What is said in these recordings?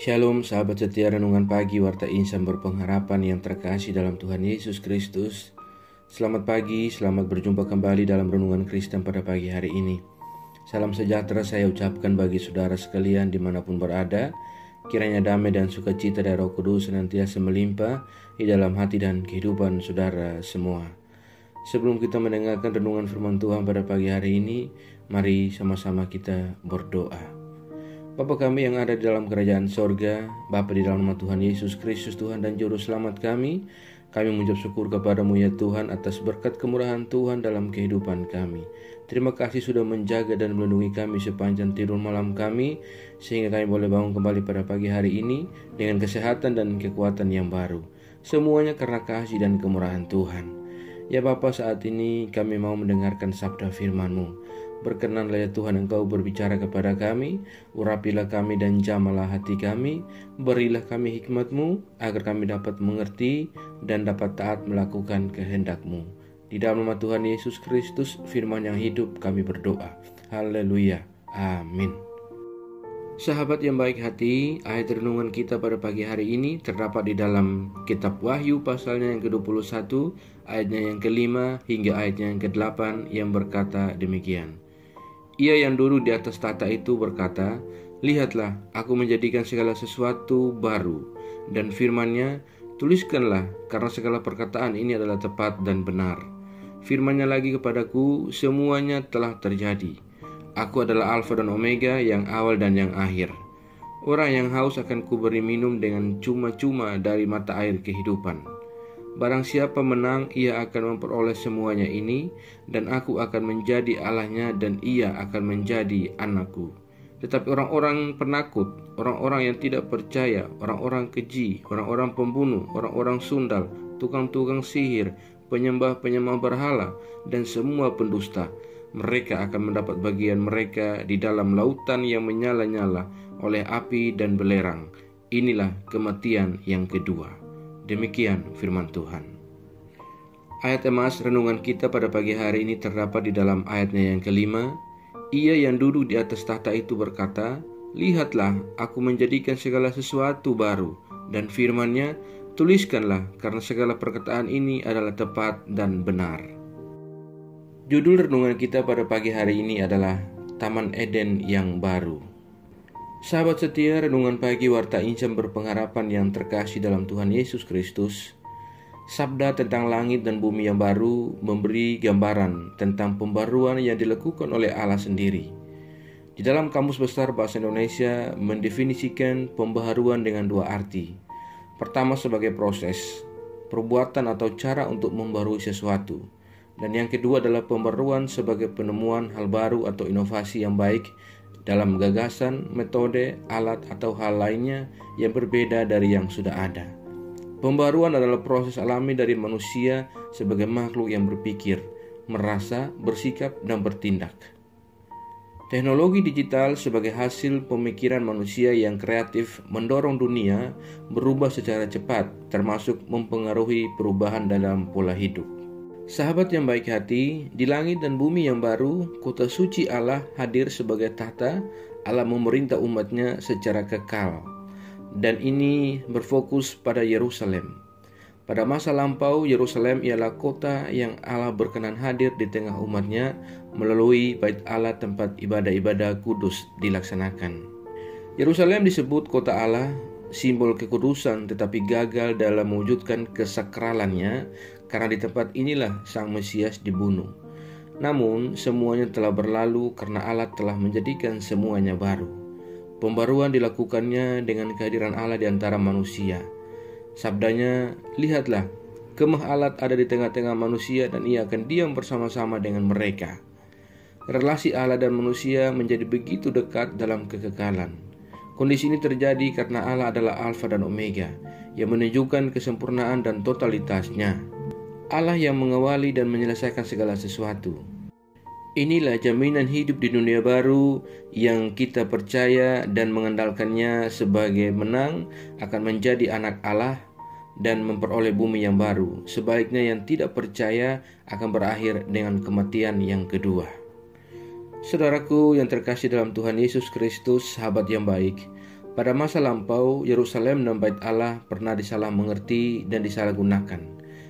Shalom sahabat setia renungan pagi Warta Insan berpengharapan yang terkasih dalam Tuhan Yesus Kristus. Selamat pagi, selamat berjumpa kembali dalam renungan Kristen pada pagi hari ini. Salam sejahtera saya ucapkan bagi saudara sekalian dimanapun berada. Kiranya damai dan sukacita dari Roh Kudus senantiasa melimpah di dalam hati dan kehidupan saudara semua. Sebelum kita mendengarkan renungan firman Tuhan pada pagi hari ini, mari sama-sama kita berdoa. Bapa kami yang ada di dalam kerajaan sorga, Bapa di dalam nama Tuhan Yesus Kristus, Tuhan dan Juru Selamat kami mengucap syukur kepadamu ya Tuhan atas berkat kemurahan Tuhan dalam kehidupan kami. Terima kasih sudah menjaga dan melindungi kami sepanjang tidur malam kami, sehingga kami boleh bangun kembali pada pagi hari ini dengan kesehatan dan kekuatan yang baru. Semuanya karena kasih dan kemurahan Tuhan. Ya Bapa, saat ini kami mau mendengarkan sabda firman-Mu. Berkenanlah ya Tuhan Engkau berbicara kepada kami, urapilah kami dan jamalah hati kami, berilah kami hikmat-Mu agar kami dapat mengerti dan dapat taat melakukan kehendak-Mu. Di dalam nama Tuhan Yesus Kristus, firman yang hidup kami berdoa. Haleluya. Amin. Sahabat yang baik hati, ayat renungan kita pada pagi hari ini terdapat di dalam kitab Wahyu pasalnya yang ke-21, ayatnya yang ke-5 hingga ayatnya yang ke-8 yang berkata demikian. Ia yang duduk di atas tahta itu berkata, "Lihatlah, aku menjadikan segala sesuatu baru." Dan firman-Nya, "Tuliskanlah, karena segala perkataan ini adalah tepat dan benar." Firman-Nya lagi kepadaku, "Semuanya telah terjadi. Aku adalah Alfa dan Omega, yang awal dan yang akhir. Orang yang haus akan kuberi minum dengan cuma-cuma dari mata air kehidupan. Barang siapa menang, ia akan memperoleh semuanya ini, dan aku akan menjadi Allahnya dan ia akan menjadi anakku. Tetapi orang-orang penakut, orang-orang yang tidak percaya, orang-orang keji, orang-orang pembunuh, orang-orang sundal, tukang-tukang sihir, penyembah-penyembah berhala, dan semua pendusta, mereka akan mendapat bagian mereka di dalam lautan yang menyala-nyala oleh api dan belerang. Inilah kematian yang kedua." Demikian firman Tuhan. Ayat emas renungan kita pada pagi hari ini terdapat di dalam ayatnya yang ke-5. Ia yang duduk di atas tahta itu berkata, "Lihatlah, aku menjadikan segala sesuatu baru." Dan firman-Nya, "Tuliskanlah, karena segala perkataan ini adalah tepat dan benar." Judul renungan kita pada pagi hari ini adalah Taman Eden yang baru. Sahabat setia renungan pagi Warta Insan berpengharapan yang terkasih dalam Tuhan Yesus Kristus, sabda tentang langit dan bumi yang baru memberi gambaran tentang pembaruan yang dilakukan oleh Allah sendiri. Di dalam Kamus Besar Bahasa Indonesia mendefinisikan pembaharuan dengan dua arti. Pertama sebagai proses, perbuatan atau cara untuk membarui sesuatu. Dan yang kedua adalah pembaruan sebagai penemuan hal baru atau inovasi yang baik dalam gagasan, metode, alat, atau hal lainnya yang berbeda dari yang sudah ada. Pembaruan adalah proses alami dari manusia sebagai makhluk yang berpikir, merasa, bersikap, dan bertindak. Teknologi digital sebagai hasil pemikiran manusia yang kreatif mendorong dunia berubah secara cepat, termasuk mempengaruhi perubahan dalam pola hidup. Sahabat yang baik hati, di langit dan bumi yang baru, kota suci Allah hadir sebagai tahta. Allah memerintah umatnya secara kekal. Dan ini berfokus pada Yerusalem. Pada masa lampau, Yerusalem ialah kota yang Allah berkenan hadir di tengah umatnya melalui bait Allah tempat ibadah-ibadah kudus dilaksanakan. Yerusalem disebut kota Allah, simbol kekudusan, tetapi gagal dalam mewujudkan kesakralannya karena di tempat inilah Sang Mesias dibunuh. Namun semuanya telah berlalu karena Allah telah menjadikan semuanya baru. Pembaruan dilakukannya dengan kehadiran Allah di antara manusia. Sabdanya, "Lihatlah, kemah Allah ada di tengah-tengah manusia dan ia akan diam bersama-sama dengan mereka." Relasi Allah dan manusia menjadi begitu dekat dalam kekekalan. Kondisi ini terjadi karena Allah adalah Alfa dan Omega, yang menunjukkan kesempurnaan dan totalitasnya. Allah yang mengawali dan menyelesaikan segala sesuatu. Inilah jaminan hidup di dunia baru yang kita percaya dan mengandalkannya sebagai menang akan menjadi anak Allah dan memperoleh bumi yang baru. Sebaliknya yang tidak percaya akan berakhir dengan kematian yang kedua. Saudaraku yang terkasih dalam Tuhan Yesus Kristus, sahabat yang baik, Pada masa lampau, Yerusalem dan Bait Allah pernah disalah mengerti dan disalahgunakan.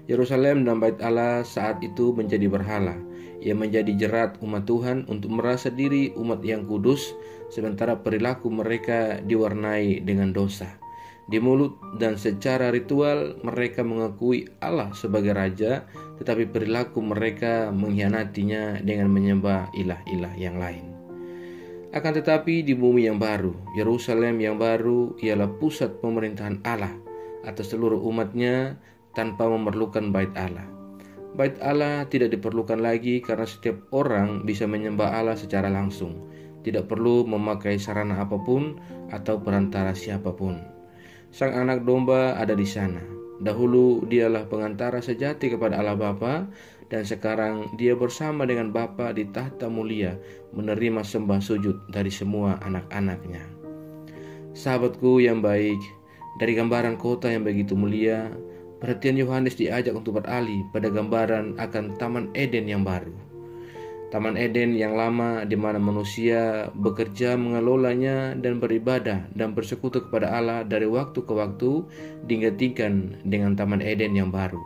Yerusalem dan Bait Allah saat itu menjadi berhala. Ia menjadi jerat umat Tuhan untuk merasa diri umat yang kudus, sementara perilaku mereka diwarnai dengan dosa. Di mulut dan secara ritual mereka mengakui Allah sebagai Raja, tetapi perilaku mereka mengkhianatinya dengan menyembah ilah-ilah yang lain. Akan tetapi di bumi yang baru, Yerusalem yang baru ialah pusat pemerintahan Allah atas seluruh umatnya tanpa memerlukan Bait Allah. Bait Allah tidak diperlukan lagi karena setiap orang bisa menyembah Allah secara langsung, tidak perlu memakai sarana apapun atau perantara siapapun. Sang anak domba ada di sana. Dahulu dialah pengantara sejati kepada Allah Bapa, dan sekarang dia bersama dengan Bapa di tahta mulia menerima sembah sujud dari semua anak-anaknya. Sahabatku yang baik, dari gambaran kota yang begitu mulia, perhatian Yohanes diajak untuk beralih pada gambaran akan Taman Eden yang baru. Taman Eden yang lama di mana manusia bekerja mengelolanya dan beribadah dan bersekutu kepada Allah dari waktu ke waktu digantikan dengan Taman Eden yang baru,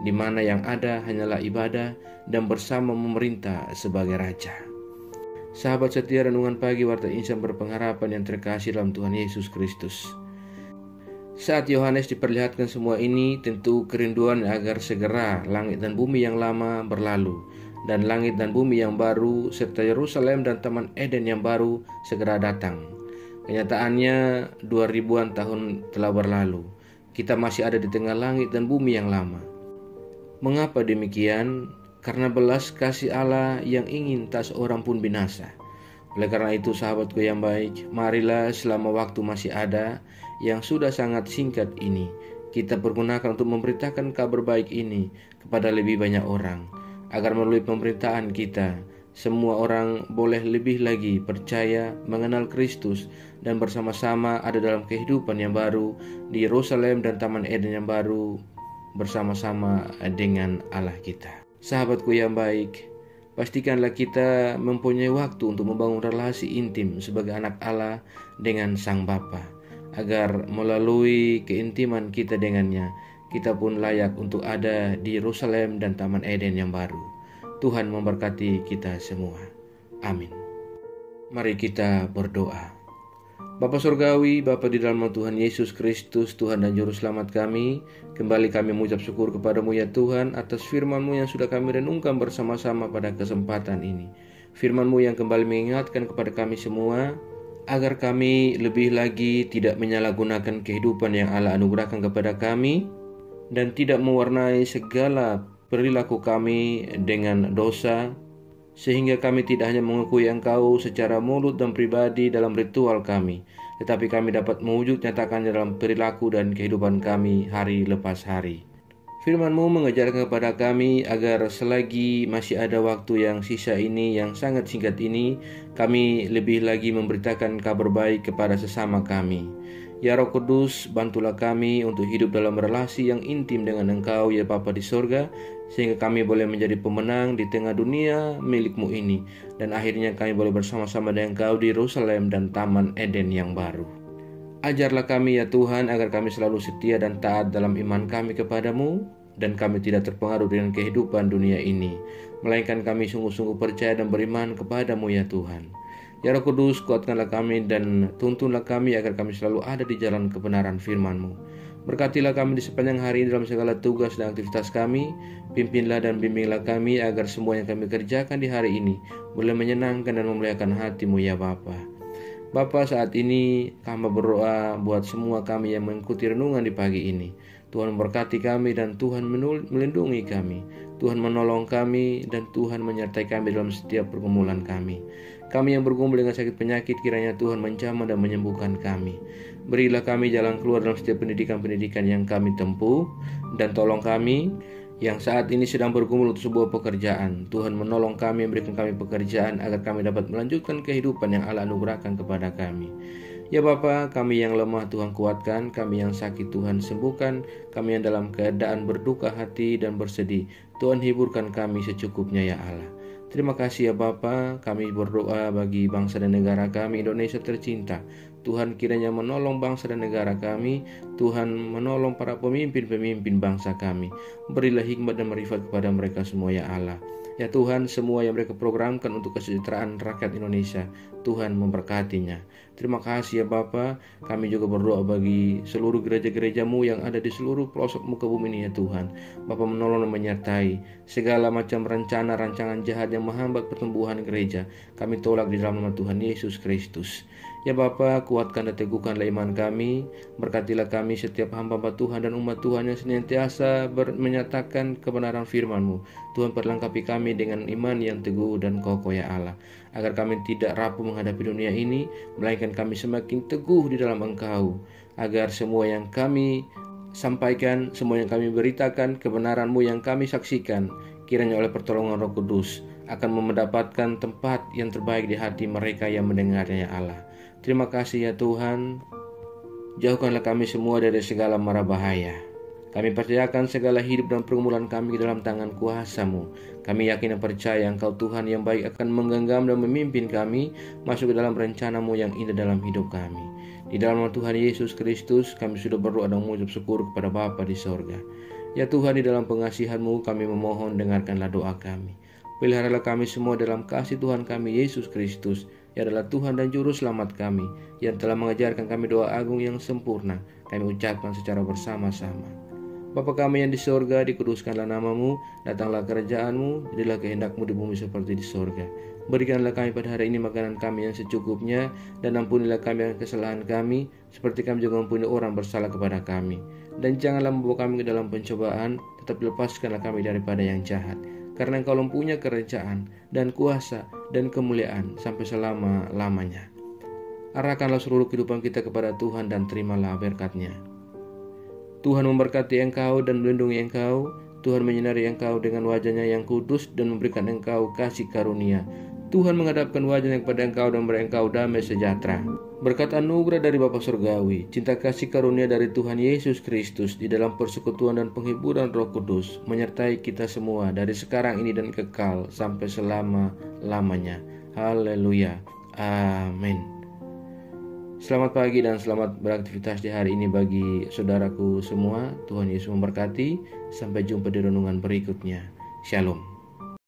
di mana yang ada hanyalah ibadah dan bersama memerintah sebagai raja. Sahabat setia renungan pagi Warta Insan berpengharapan yang terkasih dalam Tuhan Yesus Kristus. Saat Yohanes diperlihatkan semua ini, tentu kerinduan agar segera langit dan bumi yang lama berlalu, dan langit dan bumi yang baru serta Yerusalem dan Taman Eden yang baru segera datang. Kenyataannya 2000-an tahun telah berlalu. Kita masih ada di tengah langit dan bumi yang lama. Mengapa demikian? Karena belas kasih Allah yang ingin tak seorang pun binasa. Oleh karena itu sahabatku yang baik, marilah selama waktu masih ada yang sudah sangat singkat ini, kita pergunakan untuk memberitakan kabar baik ini kepada lebih banyak orang, agar melalui pemberitaan kita, semua orang boleh lebih lagi percaya, mengenal Kristus, dan bersama-sama ada dalam kehidupan yang baru di Yerusalem dan Taman Eden yang baru bersama-sama dengan Allah kita. Sahabatku yang baik, pastikanlah kita mempunyai waktu untuk membangun relasi intim sebagai anak Allah dengan Sang Bapa, agar melalui keintiman kita dengannya, kita pun layak untuk ada di Yerusalem dan Taman Eden yang baru. Tuhan memberkati kita semua. Amin. Mari kita berdoa. Bapa Surgawi, Bapa di dalam Tuhan Yesus Kristus, Tuhan dan Juru Selamat kami, kembali kami mengucap syukur kepadamu ya Tuhan atas firman-Mu yang sudah kami renungkan bersama-sama pada kesempatan ini. Firman-Mu yang kembali mengingatkan kepada kami semua, agar kami lebih lagi tidak menyalahgunakan kehidupan yang Allah anugerahkan kepada kami, dan tidak mewarnai segala perilaku kami dengan dosa, sehingga kami tidak hanya mengakui Engkau secara mulut dan pribadi dalam ritual kami, tetapi kami dapat mewujud nyatakannya dalam perilaku dan kehidupan kami hari lepas hari. Firman-Mu mengajarkan kepada kami agar selagi masih ada waktu yang sisa ini, yang sangat singkat ini, kami lebih lagi memberitakan kabar baik kepada sesama kami. Ya Roh Kudus, bantulah kami untuk hidup dalam relasi yang intim dengan Engkau ya Bapa di sorga, sehingga kami boleh menjadi pemenang di tengah dunia milik-Mu ini, dan akhirnya kami boleh bersama-sama dengan Engkau di Yerusalem dan Taman Eden yang baru. Ajarlah kami ya Tuhan agar kami selalu setia dan taat dalam iman kami kepadamu, dan kami tidak terpengaruh dengan kehidupan dunia ini, melainkan kami sungguh-sungguh percaya dan beriman kepadamu ya Tuhan. Ya Roh Kudus, kuatkanlah kami dan tuntunlah kami agar kami selalu ada di jalan kebenaran firman-Mu. Berkatilah kami di sepanjang hari dalam segala tugas dan aktivitas kami. Pimpinlah dan bimbinglah kami agar semua yang kami kerjakan di hari ini boleh menyenangkan dan memuliakan hati-Mu ya Bapa. Bapa, saat ini kami berdoa buat semua kami yang mengikuti renungan di pagi ini. Tuhan memberkati kami dan Tuhan melindungi kami. Tuhan menolong kami dan Tuhan menyertai kami dalam setiap pergumulan kami. Kami yang bergumul dengan sakit penyakit, kiranya Tuhan menjamah dan menyembuhkan kami. Berilah kami jalan keluar dalam setiap pendidikan-pendidikan yang kami tempuh, dan tolong kami yang saat ini sedang bergumul untuk sebuah pekerjaan. Tuhan menolong kami, memberikan kami pekerjaan agar kami dapat melanjutkan kehidupan yang Allah anugerahkan kepada kami. Ya Bapa, kami yang lemah Tuhan kuatkan, kami yang sakit Tuhan sembuhkan, kami yang dalam keadaan berduka hati dan bersedih, Tuhan hiburkan kami secukupnya ya Allah. Terima kasih ya Bapa, kami berdoa bagi bangsa dan negara kami Indonesia tercinta. Tuhan kiranya menolong bangsa dan negara kami. Tuhan menolong para pemimpin-pemimpin bangsa kami. Berilah hikmat dan marifat kepada mereka semua ya Allah. Ya Tuhan, semua yang mereka programkan untuk kesejahteraan rakyat Indonesia, Tuhan memberkatinya. Terima kasih ya Bapa. Kami juga berdoa bagi seluruh gereja-gereja-Mu yang ada di seluruh pelosok muka bumi ini ya Tuhan. Bapa menolong dan menyertai segala macam rencana rancangan jahat yang menghambat pertumbuhan gereja. Kami tolak di dalam nama Tuhan Yesus Kristus. Ya Bapa, kuatkan dan teguhkanlah iman kami. Berkatilah kami setiap hamba-hamba Tuhan dan umat Tuhan yang senantiasa menyatakan kebenaran firman-Mu. Tuhan perlengkapi kami dengan iman yang teguh dan kokoh ya Allah, agar kami tidak rapuh menghadapi dunia ini, melainkan kami semakin teguh di dalam Engkau, agar semua yang kami sampaikan, semua yang kami beritakan, kebenaran-Mu yang kami saksikan, kiranya oleh pertolongan Roh Kudus akan mendapatkan tempat yang terbaik di hati mereka yang mendengarnya ya Allah. Terima kasih ya Tuhan. Jauhkanlah kami semua dari segala mara bahaya. Kami percayakan segala hidup dan pergumulan kami ke dalam tangan kuasa-Mu. Kami yakin dan percaya Engkau Tuhan yang baik akan menggenggam dan memimpin kami masuk ke dalam rencana-Mu yang indah dalam hidup kami. Di dalam nama Tuhan Yesus Kristus kami sudah berdoa dan mengucap syukur kepada Bapa di sorga. Ya Tuhan, di dalam pengasihan-Mu kami memohon, dengarkanlah doa kami. Peliharalah kami semua dalam kasih Tuhan kami Yesus Kristus, yang adalah Tuhan dan Juru Selamat kami, yang telah mengajarkan kami doa agung yang sempurna. Kami ucapkan secara bersama-sama. Bapa kami yang di sorga, dikuduskanlah nama-Mu, datanglah kerajaan-Mu, jadilah kehendak-Mu di bumi seperti di sorga. Berikanlah kami pada hari ini makanan kami yang secukupnya, dan ampunilah kami akan kesalahan kami, seperti kami juga mengampuni orang bersalah kepada kami. Dan janganlah membawa kami ke dalam pencobaan, tetapi lepaskanlah kami daripada yang jahat. Karena Engkau mempunyai kerajaan dan kuasa dan kemuliaan sampai selama-lamanya. Arahkanlah seluruh kehidupan kita kepada Tuhan dan terimalah berkat-Nya. Tuhan memberkati engkau dan melindungi engkau. Tuhan menyinari engkau dengan wajah-Nya yang kudus dan memberikan engkau kasih karunia. Tuhan menghadapkan wajah-Nya kepada engkau dan memberi engkau damai sejahtera. Berkat anugerah dari Bapa Surgawi, cinta kasih karunia dari Tuhan Yesus Kristus di dalam persekutuan dan penghiburan Roh Kudus menyertai kita semua dari sekarang ini dan kekal sampai selama-lamanya. Haleluya. Amin. Selamat pagi dan selamat beraktivitas di hari ini bagi saudaraku semua. Tuhan Yesus memberkati. Sampai jumpa di renungan berikutnya. Shalom.